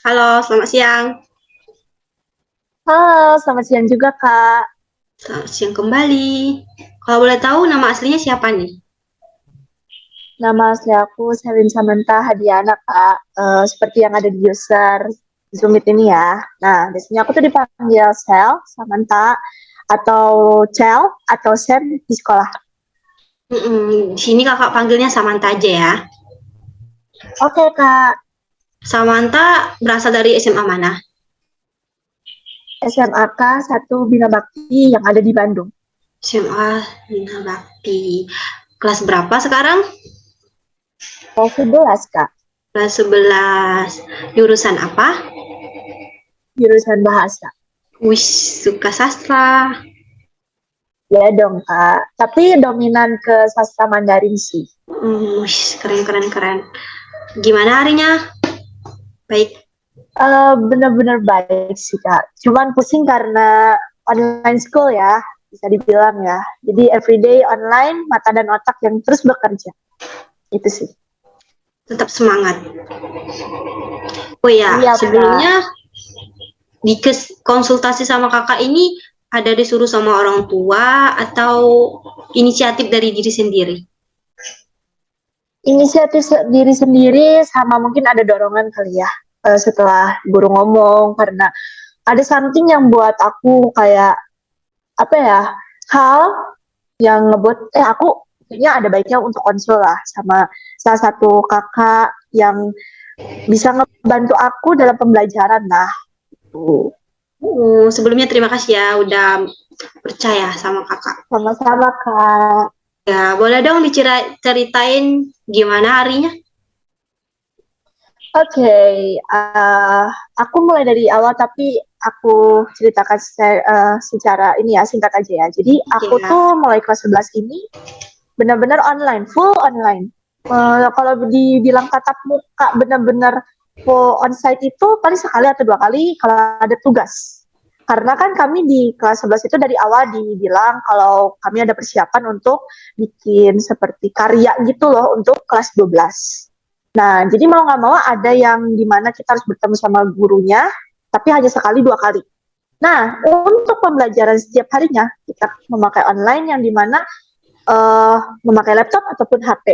Halo, selamat siang. Halo, selamat siang juga, Kak. Selamat siang kembali. Kalau boleh tahu nama aslinya siapa nih? Nama asli aku Selin Samantha Hadiana, Kak. Seperti yang ada di user Zoom Meet ini ya. Nah, biasanya aku tuh dipanggil Sel, Samantha, atau Cel, atau Sam di sekolah. Di sini kakak panggilnya Samantha aja ya. Oke, Kak. Samantha berasal dari SMA mana? SMAK 1 Bina Bakti yang ada di Bandung. SMA Bina Bakti. Kelas berapa sekarang? Kelas 11, Kak. Kelas 11. Jurusan apa? Jurusan bahasa. Wih, suka sastra. Ya dong, Kak. Tapi dominan ke sastra Mandarin sih. Wih, keren, keren, keren. Gimana harinya? Baik. Bener-bener baik sih Kak. Cuman pusing karena online school ya, bisa dibilang ya. Jadi everyday online, mata dan otak yang terus bekerja. Itu sih. Tetap semangat. Oh ya, Iya Kak. sebelumnya di konsultasi sama kakak ini ada disuruh sama orang tua atau inisiatif dari diri sendiri? Inisiatif diri sendiri sama mungkin ada dorongan kali ya. Setelah guru ngomong karena ada something yang buat aku kayak apa ya, hal yang ngebuat aku kayaknya ada baiknya untuk konsul lah sama salah satu kakak yang bisa ngebantu aku dalam pembelajaran lah. Tuh. Sebelumnya terima kasih ya udah percaya sama kakak. Sama-sama Kak. Ya, boleh dong diceritain gimana harinya? Oke, aku mulai dari awal tapi aku ceritakan secara ini ya singkat aja ya. Jadi aku Ya, tuh mulai kelas 11 ini benar-benar online, full online. Kalau dibilang tatap muka benar-benar full onsite itu paling sekali atau dua kali kalau ada tugas. Karena kan kami di kelas 11 itu dari awal dibilang kalau kami ada persiapan untuk bikin seperti karya gitu loh untuk kelas 12. Nah, jadi mau nggak mau ada yang dimana kita harus bertemu sama gurunya, tapi hanya sekali dua kali. Nah, untuk pembelajaran setiap harinya, kita memakai online yang dimana memakai laptop ataupun HP.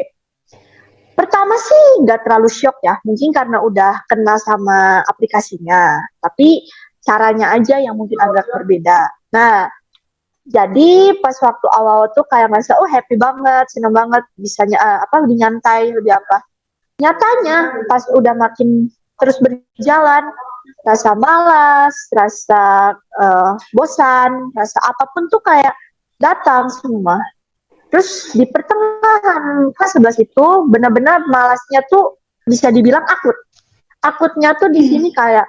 Pertama sih nggak terlalu shock ya, mungkin karena udah kenal sama aplikasinya, tapi caranya aja yang mungkin agak berbeda. Nah, jadi pas waktu awal tuh kayak ngerasa, oh happy banget, seneng banget, bisanya lebih nyantai, lebih apa. Nyatanya pas udah makin terus berjalan, rasa malas, rasa bosan, rasa apapun tuh kayak datang semua. Terus di pertengahan kelas 11 itu benar-benar malasnya tuh bisa dibilang akut. Akutnya tuh di sini kayak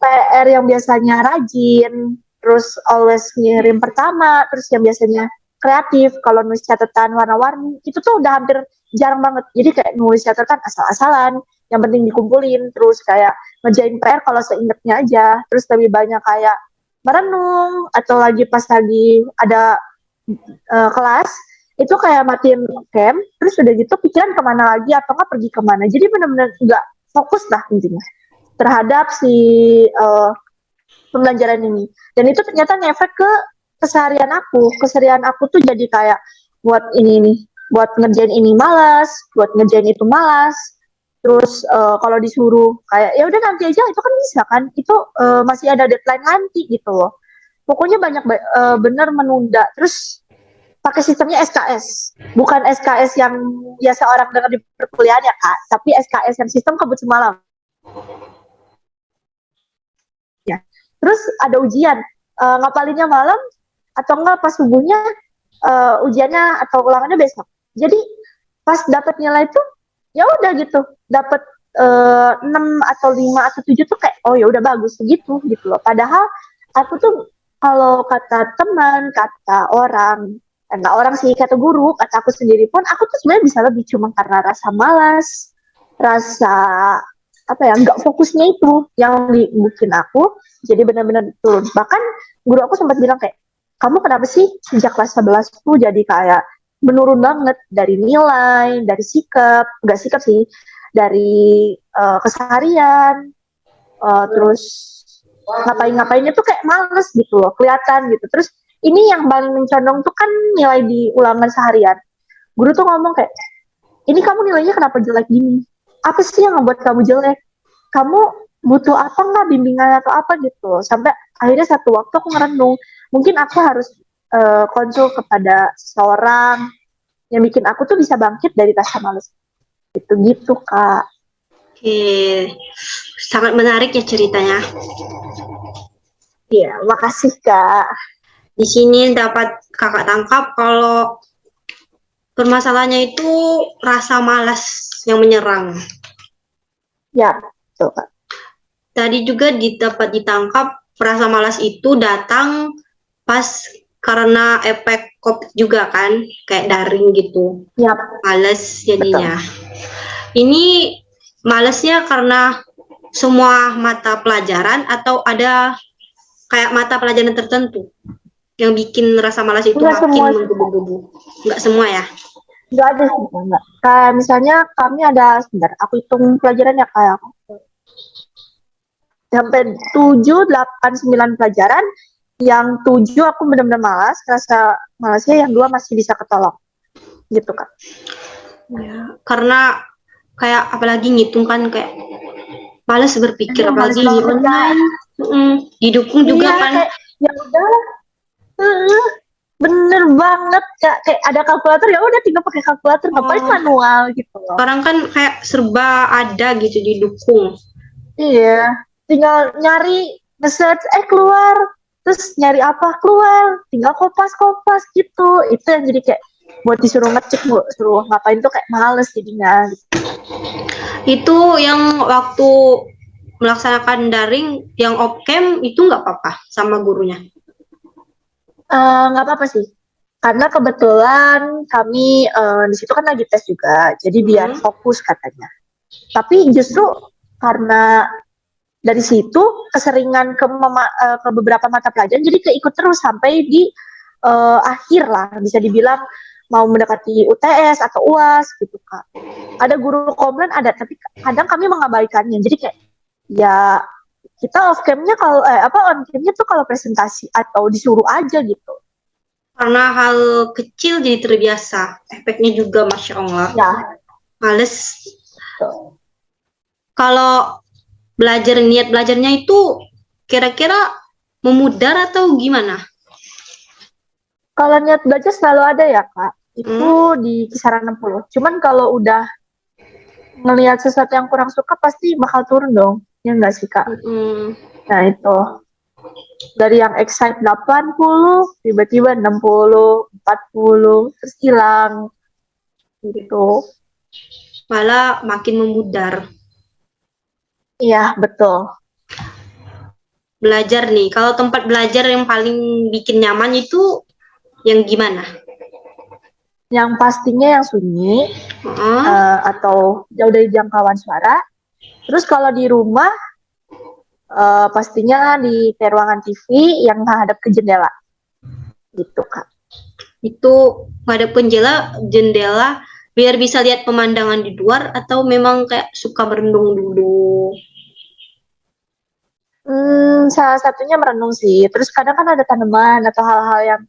PR yang biasanya rajin, terus always ngirim pertama, terus yang biasanya kreatif, kalau nulis catatan warna-warni, itu tuh udah hampir jarang banget. Jadi kayak nulis catatan asal-asalan, yang penting dikumpulin, terus kayak ngerjain PR kalau seingetnya aja, terus lebih banyak kayak merenung, atau lagi pas lagi ada kelas, itu kayak matiin camp, terus udah gitu pikiran kemana lagi, atau nggak pergi kemana. Jadi benar-benar nggak fokus lah intinya terhadap si uh, pembelajaran ini. Dan itu ternyata ngefek ke keseharian aku. Keseharian aku tuh jadi kayak buat ini nih, buat ngerjain ini malas, buat ngerjain itu malas. Terus kalau disuruh kayak ya udah nanti aja itu kan bisa kan? Itu masih ada deadline nanti gitu loh. Pokoknya banyak bener menunda. Terus pakai sistemnya SKS. Bukan SKS yang biasa orang dengar di perkuliahan ya Kak, tapi SKS yang sistem kebut semalam. Ya. Terus ada ujian, ngapalinnya malam atau enggak pas subuhnya ujiannya atau ulangannya besok. Jadi pas dapat nilai tuh ya udah gitu, dapat 6 atau 5 atau 7 tuh kayak oh ya udah bagus gitu gitu loh. Padahal aku tuh kalau kata teman, kata orang, enggak orang sih, kata guru, kata aku sendiri pun aku tuh sebenarnya bisa lebih cuma karena rasa malas, rasa apa ya nggak fokusnya itu yang bikin aku jadi benar-benar turun. Bahkan guru aku sempat bilang kayak, kamu kenapa sih sejak kelas 11 tuh jadi kayak menurun banget dari nilai, dari sikap, nggak sikap sih, dari keseharian. terus ngapainnya tuh kayak males gitu loh, kelihatan gitu. Terus ini yang paling mencondong tuh kan nilai di ulangan seharian. Guru tuh ngomong kayak, ini kamu nilainya kenapa jelek gini? Apa sih yang membuat kamu jelek? Kamu butuh apa nggak bimbingan atau apa gitu? Sampai akhirnya satu waktu aku ngerenung, mungkin aku harus konsul kepada seseorang yang bikin aku tuh bisa bangkit dari rasa males. Gitu-gitu, Kak. Oke, sangat menarik ya ceritanya. Iya, makasih, Kak. Di sini dapat kakak tangkap kalau permasalahannya itu rasa malas yang menyerang. Ya, betul, Kak. Tadi juga dapat ditangkap rasa malas itu datang pas karena efek COVID juga kan, kayak daring gitu. Ya, Males jadinya. Ini malesnya karena semua mata pelajaran atau ada kayak mata pelajaran tertentu yang bikin rasa malas itu Enggak makin semua, menggebu-gebu? Enggak semua ya? enggak ada sih, Kak. Enggak. Kayak misalnya kami ada, sebentar, aku hitung pelajarannya kayak sampai 7, 8, 9 pelajaran. Yang 7 aku benar-benar malas, rasa malasnya, yang 2 masih bisa ketolong. Gitu, Kak. Ya, karena kayak apalagi ngitung kan kayak males berpikir, Males apalagi banget, Kak. online. Didukung juga Iya, kan. kayak ya udah, bener banget, Kak. Kayak ada kalkulator, ya udah tinggal pakai kalkulator, ngapain manual gitu loh. Sekarang kan kayak serba ada gitu didukung. Iya, tinggal nyari, nge-search, keluar, terus nyari apa, keluar, tinggal kopas-kopas gitu. Itu yang jadi kayak buat disuruh ngecek, suruh ngapain tuh kayak males jadinya gitu. Itu yang waktu melaksanakan daring, yang off-cam itu nggak apa-apa sama gurunya? Nggak apa-apa sih, karena kebetulan kami di situ kan lagi tes juga, jadi biar fokus katanya. Tapi justru karena dari situ keseringan ke beberapa mata pelajaran, jadi keikut terus sampai di akhir lah, bisa dibilang mau mendekati UTS atau UAS gitu, Kak. Ada guru komplain, ada, tapi kadang kami mengabaikannya. Jadi kayak ya kita off camnya kalau on camnya tuh kalau presentasi atau disuruh aja gitu. Karena hal kecil jadi terbiasa, efeknya juga Masya Allah. Ya. Males. Kalau niat belajarnya itu kira-kira memudar atau gimana? Kalau niat belajar selalu ada ya, Kak. Itu di kisaran 60. Cuman kalau udah ngelihat sesuatu yang kurang suka pasti bakal turun dong. Ya enggak sih, Kak? Nah, itu. Dari yang excite 80, tiba-tiba 60, 40, terus hilang. Gitu. Malah makin memudar. Iya, betul. Belajar nih, kalau tempat belajar yang paling bikin nyaman itu yang gimana? Yang pastinya yang sunyi, atau jauh dari jangkauan suara. Terus kalau di rumah, pastinya di ruangan TV yang menghadap ke jendela. Gitu, Kak. Itu menghadap ke jendela biar bisa lihat pemandangan di luar atau memang kayak suka merenung dulu? Salah satunya merenung sih. Terus kadang kan ada tanaman atau hal-hal yang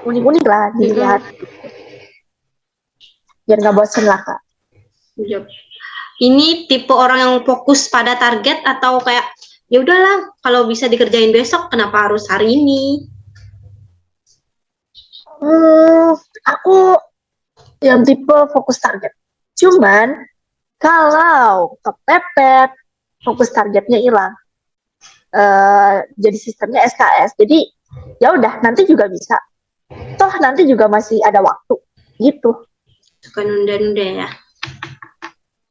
unik-unik lah dilihat. Biar nggak bosan lah, Kak. Ini tipe orang yang fokus pada target atau kayak ya udahlah kalau bisa dikerjain besok kenapa harus hari ini? Aku yang tipe fokus target. Cuman kalau kepepet, fokus targetnya hilang. Jadi sistemnya SKS. Jadi ya udah, nanti juga bisa. Toh nanti juga masih ada waktu. Gitu. Suka nunda-nunda ya?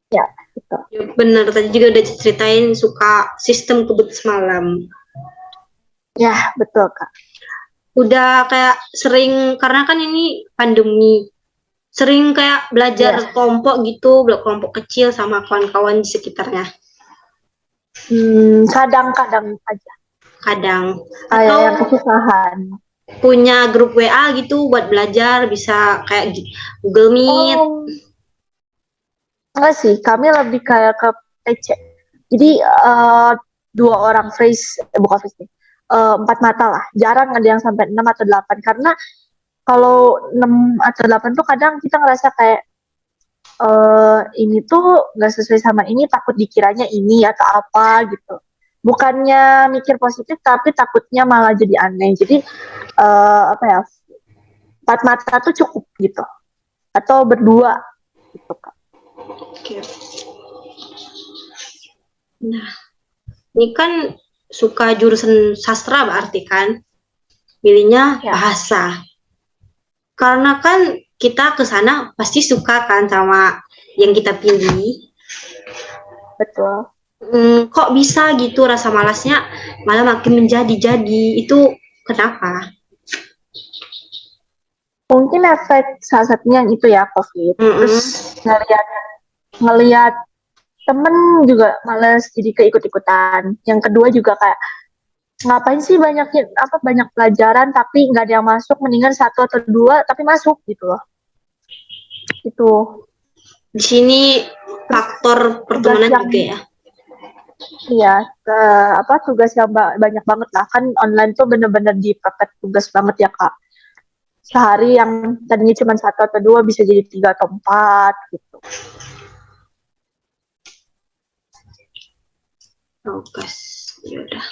Ya, gitu. Ya, benar, tadi juga udah ceritain suka sistem kebut semalam. Ya, betul, Kak. Udah kayak sering, karena kan ini pandemi, sering kayak belajar kelompok gitu, kelompok kecil sama kawan-kawan di sekitarnya. Kadang-kadang aja. Kadang. Atau yang kesusahan. Punya grup WA gitu buat belajar, bisa kayak Google Meet. Enggak sih, kami lebih kayak ke PC. Jadi dua orang bukan face nih, 4 mata lah. Jarang ada yang sampai 6 atau 8 karena kalau 6 atau 8 tuh kadang kita ngerasa kayak ini tuh nggak sesuai sama ini, takut dikiranya ini atau apa gitu. Bukannya mikir positif tapi takutnya malah jadi aneh. Jadi apa ya, 4 mata tuh cukup gitu atau berdua gitu Kak. Oke. Nah, ini kan suka jurusan sastra berarti kan? Pilihnya Ya. bahasa. Karena kan kita ke sana pasti suka kan sama yang kita pilih. Betul. Kok bisa gitu rasa malasnya malah makin menjadi-jadi? Itu kenapa? Mungkin efek salah satunya yang itu ya, COVID. Terus ngelihat temen juga males jadi keikut-ikutan. Yang kedua juga kayak ngapain sih banyak pelajaran tapi nggak ada yang masuk, mendingan 1 atau 2 tapi masuk gitu loh. Itu Di sini faktor pertemanan juga ya. Iya, tugas yang banyak banget lah. Kan online tuh bener-bener dipepet tugas banget ya Kak. Sehari yang tadinya cuma 1 atau 2 bisa jadi 3 atau 4 gitu. Tugas, yaudah.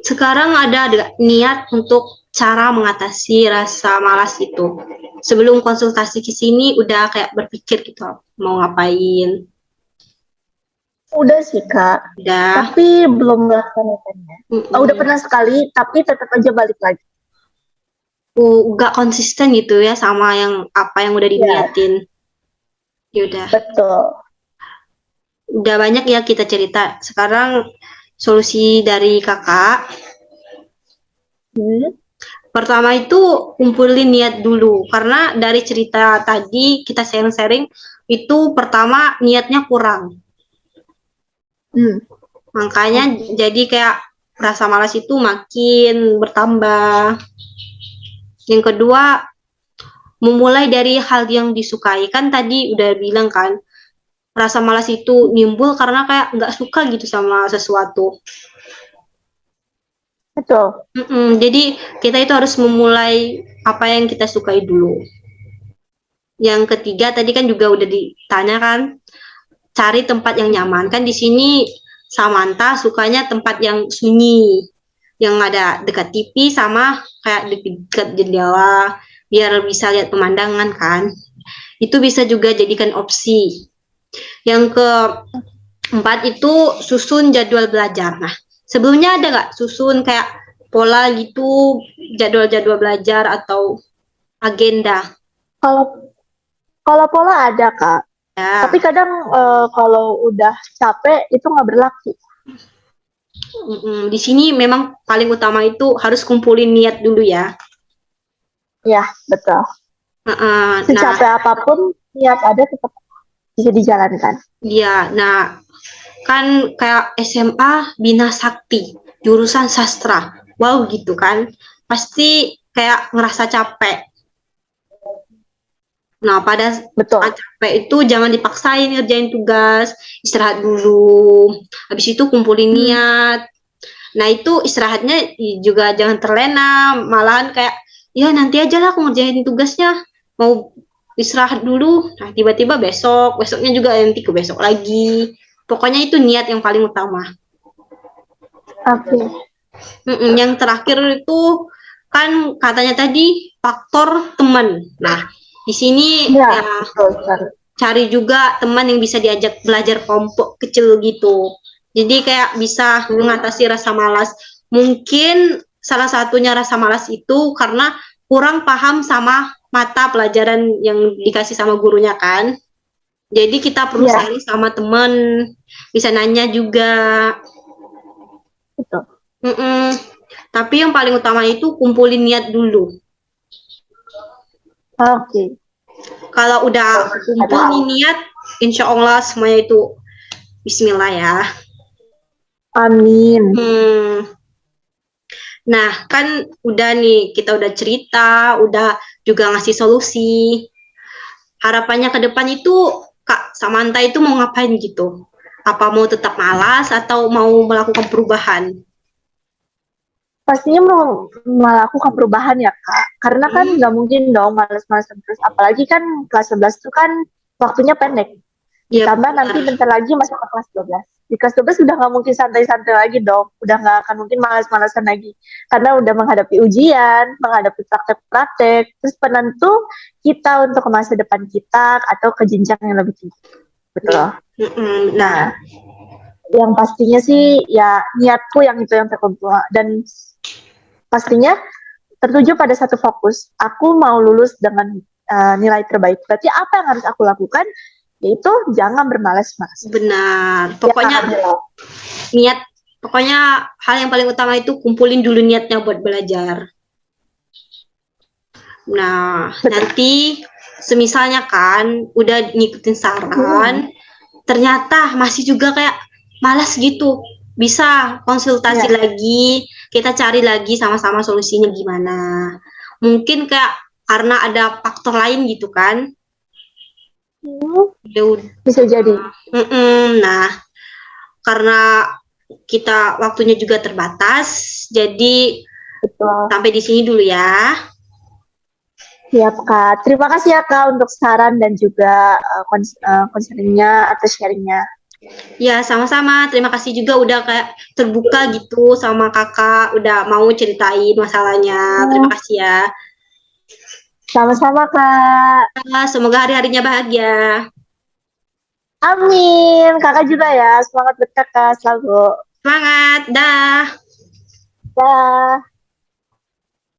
Sekarang ada niat untuk cara mengatasi rasa malas itu. Sebelum konsultasi ke sini udah kayak berpikir gitu mau ngapain. Udah sih Kak, Udah. tapi belum melaksanakannya. Udah pernah sekali, tapi tetap aja balik lagi. Gak konsisten gitu ya sama apa yang udah diniatin. Yaudah. Betul. Udah banyak ya kita cerita. Sekarang solusi dari kakak. Pertama itu kumpulin niat dulu. Karena dari cerita tadi kita sharing-sharing, itu pertama niatnya kurang. Makanya jadi kayak rasa malas itu makin bertambah. Yang kedua, memulai dari hal yang disukai. Kan tadi udah bilang kan, rasa malas itu nimbul karena kayak nggak suka gitu sama sesuatu. Betul. Jadi kita itu harus memulai apa yang kita sukai dulu. Yang ketiga tadi kan juga udah ditanya kan, cari tempat yang nyaman. Kan di sini Samantha sukanya tempat yang sunyi, yang ada dekat TV sama kayak dekat jendela, biar bisa lihat pemandangan kan. Itu bisa juga jadikan opsi. Yang keempat itu susun jadwal belajar. Nah, sebelumnya ada nggak susun kayak pola gitu, jadwal-jadwal belajar atau agenda? Kalau pola ada Kak, Ya. tapi kadang kalau udah capek itu nggak berlaku. Di sini memang paling utama itu harus kumpulin niat dulu ya. Ya, betul. Secapek apapun, niat ada tetap bisa dijalankan. Iya, nah kan kayak SMA Bina Sakti, jurusan sastra. Wow gitu kan. Pasti kayak ngerasa capek. Nah, pada saat capek itu jangan dipaksain ngerjain tugas, istirahat dulu. Habis itu kumpulin niat. Nah, itu istirahatnya juga jangan terlena, malahan kayak ya nanti aja lah aku ngerjain tugasnya. Mau istirahat dulu, nah tiba-tiba besoknya juga nanti ke besok lagi. Pokoknya itu niat yang paling utama. Oke. Yang terakhir itu kan katanya tadi faktor teman. Nah, di sini ya cari juga teman yang bisa diajak belajar kelompok kecil gitu. Jadi kayak bisa mengatasi rasa malas. Mungkin salah satunya rasa malas itu karena kurang paham sama mata pelajaran yang dikasih sama gurunya kan. Jadi kita perlu sharing sama teman, bisa nanya juga. Betul. Tapi yang paling utama itu kumpulin niat dulu. Oke. Kalau udah kumpulin niat, insya Allah semuanya itu Bismillah ya. Amin. Nah, kan udah nih, kita udah cerita, udah juga ngasih solusi. harapannya ke depan itu Kak Samantha itu mau ngapain gitu? Apa mau tetap malas atau mau melakukan perubahan? Pastinya mau melakukan perubahan ya Kak, karena kan Hmm, nggak mungkin dong males-malesan terus, apalagi kan kelas 11 itu kan waktunya pendek, iya ditambah benar. nanti bentar lagi masuk ke kelas 12. Di kelas 12 udah nggak mungkin santai-santai lagi dong, udah nggak akan mungkin malas-malasan lagi, karena udah menghadapi ujian, menghadapi praktek-praktek, terus penentu kita untuk ke masa depan kita atau ke jenjang yang lebih tinggi. Iya. Betul. Mm-mm. Nah, Nah, yang pastinya sih ya niatku yang itu yang terkumpul, dan pastinya tertuju pada satu fokus. Aku mau lulus dengan nilai terbaik. Berarti apa yang harus aku lakukan? Yaitu jangan bermalas-malas. benar. Ya, Pokoknya niat, pokoknya hal yang paling utama itu kumpulin dulu niatnya buat belajar. Nah, betul. nanti semisalnya kan udah ngikutin saran, ternyata masih juga kayak malas gitu. Bisa konsultasi Ya. lagi, kita cari lagi sama-sama solusinya gimana. Mungkin kayak karena ada faktor lain gitu kan. Ya udah. Bisa jadi. Nah, karena kita waktunya juga terbatas, jadi Betul. sampai di sini dulu ya. Siap, Kak. Terima kasih ya, Kak, untuk saran dan juga konselingnya atau sharingnya. Ya, sama-sama. Terima kasih juga udah kayak terbuka gitu sama kakak, udah mau ceritain masalahnya. Terima kasih ya. Sama-sama, Kak. Semoga hari-harinya bahagia. Amin. Kakak juga ya. Semangat berkakak selalu. Semangat, dah. Dah.